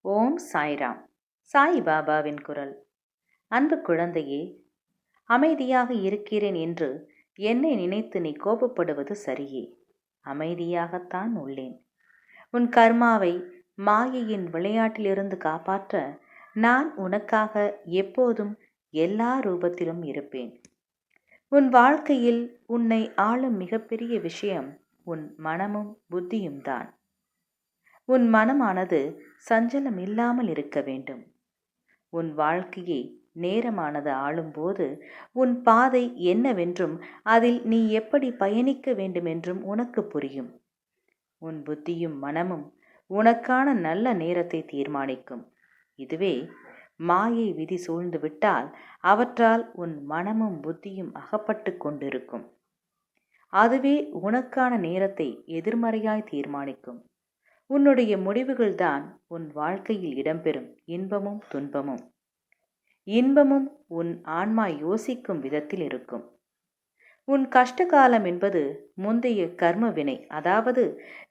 ஓம் சாய்ராம். சாய் பாபாவின் குரல். அன்பு குழந்தையே, அமைதியாக இருக்கிறேன் என்று என்னை நினைத்து நீ கோபப்படுவது சரியே. அமைதியாகத்தான் உள்ளேன். உன் கர்மாவை மாயையின் விளையாட்டிலிருந்து காப்பாற்ற நான் உனக்காக எப்போதும் எல்லா ரூபத்திலும் இருப்பேன். உன் வாழ்க்கையில் உன்னை ஆளும் மிகப்பெரிய விஷயம் உன் மனமும் புத்தியும் தான். உன் மனமானது சஞ்சலம் இல்லாமல் இருக்க வேண்டும். உன் வாழ்க்கையை நேரமானது ஆளும்போது உன் பாதை என்னவென்றும் அதில் நீ எப்படி பயணிக்க வேண்டுமென்றும் உனக்கு புரியும். உன் புத்தியும் மனமும் உனக்கான நல்ல நேரத்தை தீர்மானிக்கும். இதுவே மாயை விதி சூழ்ந்து விட்டால் அவற்றால் உன் மனமும் புத்தியும் அகப்பட்டு கொண்டிருக்கும். அதுவே உனக்கான நேரத்தை எதிர்மறையாய் தீர்மானிக்கும். உன்னுடைய முடிவுகள்தான் உன் வாழ்க்கையில் இடம்பெறும் இன்பமும் துன்பமும். இன்பமும் உன் ஆன்மா யோசிக்கும் விதத்தில் இருக்கும். உன் கஷ்டகாலம் என்பது முந்தைய கர்ம வினை, அதாவது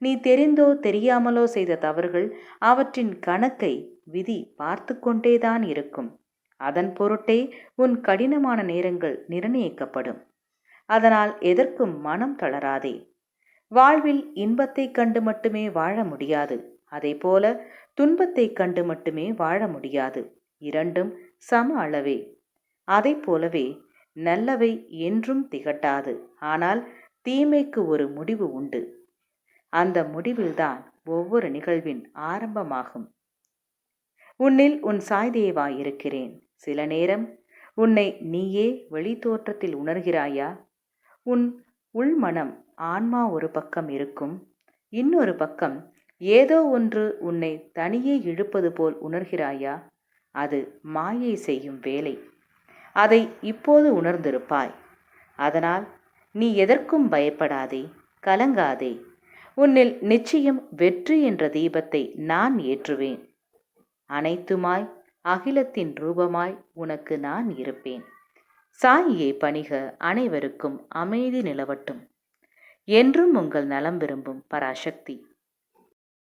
நீ தெரிந்தோ தெரியாமலோ செய்த தவறுகள், அவற்றின் கணக்கை விதி பார்த்து கொண்டேதான் இருக்கும். அதன் பொருட்டே உன் கடினமான நேரங்கள் நிர்ணயிக்கப்படும். அதனால் எதற்கும் மனம் தளராதே. வாழ்வில் இன்பத்தை கண்டு மட்டுமே வாழ முடியாது. அதே போல துன்பத்தை கண்டு மட்டுமே வாழ முடியாது. இரண்டும் சம அளவே. அதை போலவே நல்லவை என்றும் திகட்டாது. ஆனால் தீமைக்கு ஒரு முடிவு உண்டு. அந்த முடிவில்தான் ஒவ்வொரு நிகழ்வின் ஆரம்பமாகும். உன்னில் உன் சாய் தேவா இருக்கிறேன். சில நேரம் உன்னை நீயே வெளி தோற்றத்தில் உணர்கிறாயா? உன் உள்மனம் ஆன்மா ஒரு பக்கம் இருக்கும், இன்னொரு பக்கம் ஏதோ ஒன்று உன்னை தனியே இழுப்பது போல் உணர்கிறாயா? அது மாயை செய்யும் வேலை. அதை இப்போது உணர்ந்திருப்பாய். அதனால் நீ எதற்கும் பயப்படாதே, கலங்காதே. உன்னில் நிச்சயம் வெற்றி என்ற தீபத்தை நான் ஏற்றுவேன். அனைத்துமாய் அகிலத்தின் ரூபமாய் உனக்கு நான் இருப்பேன். சாயியை பணிக. அனைவருக்கும் அமைதி நிலவட்டும். என்றும் உங்கள் நலம் விரும்பும் பராசக்தி.